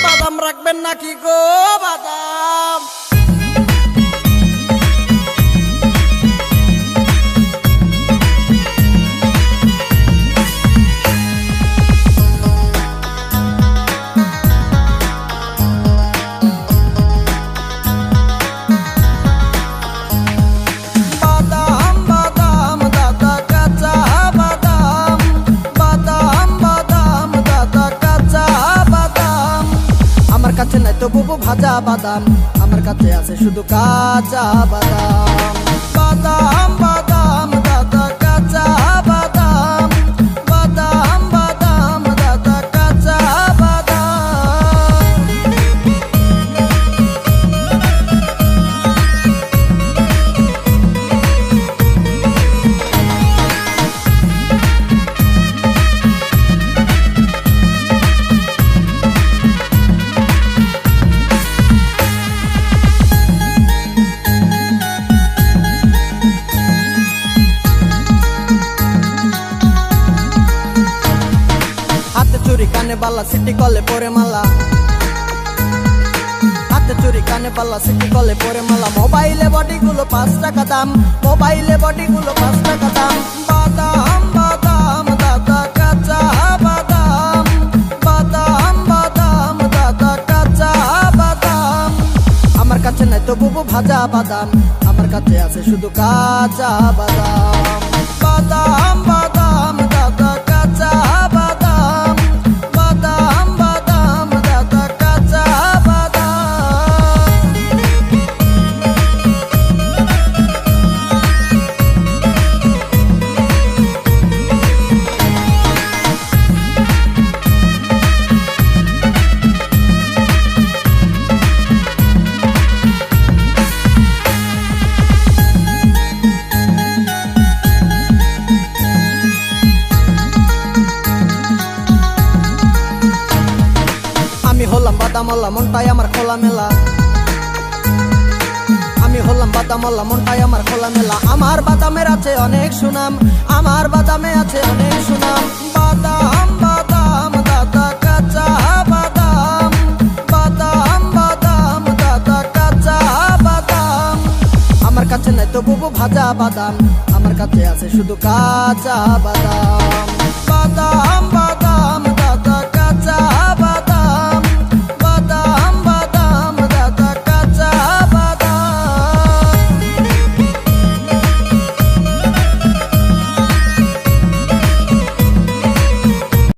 বাদাম রাখবেন নাকি গো বাদাম? কাছে নাই তো বুবু ভাজা বাদাম, আমার কাছে আছে শুধু কাঁচা বাদাম। বাদাম বাদাম দাদা কাঁচা বাদাম, বাদাম বাদাম দাদা কাঁচা বাদাম। চুরি কানে বালা সিটি কলে পরে মালা, হাতে চুরি কানে বালা সিটি কলে পরে মালা। মোবাইলে বডি গুলো 5 টাকা দাম, মোবাইলে বডি গুলো 5 টাকা দাম। বাদাম বাদাম দাদা কাঁচা বাদাম, বাদাম বাদাম দাদা কাঁচা বাদাম। আমার কাছে নাই তো বুবু ভাজা বাদাম, আমার কাছে আছে শুধু কাঁচা বাদাম। বাদাম বাদাম দাদা কাঁচা বাদাম, বাদাম বাদাম দাদা কাঁচা বাদাম। আমি হলাম বাদামওয়ালা মনটাই আমার খোলা মেলা, আমি হলাম বাদামওয়ালা মনটাই আমার খোলা মেলা। আমার বাদামের আছে অনেক সুনাম, আমার বাদামে আছে অনেক সুনাম। বাদাম বাদাম দাদা কাঁচা বাদাম, বাদাম বাদাম দাদা কাঁচা বাদাম। আমার কাছে নাই তো বুবু ভাজা বাদাম, আমার কাছে আছে শুধু কাঁচা বাদাম।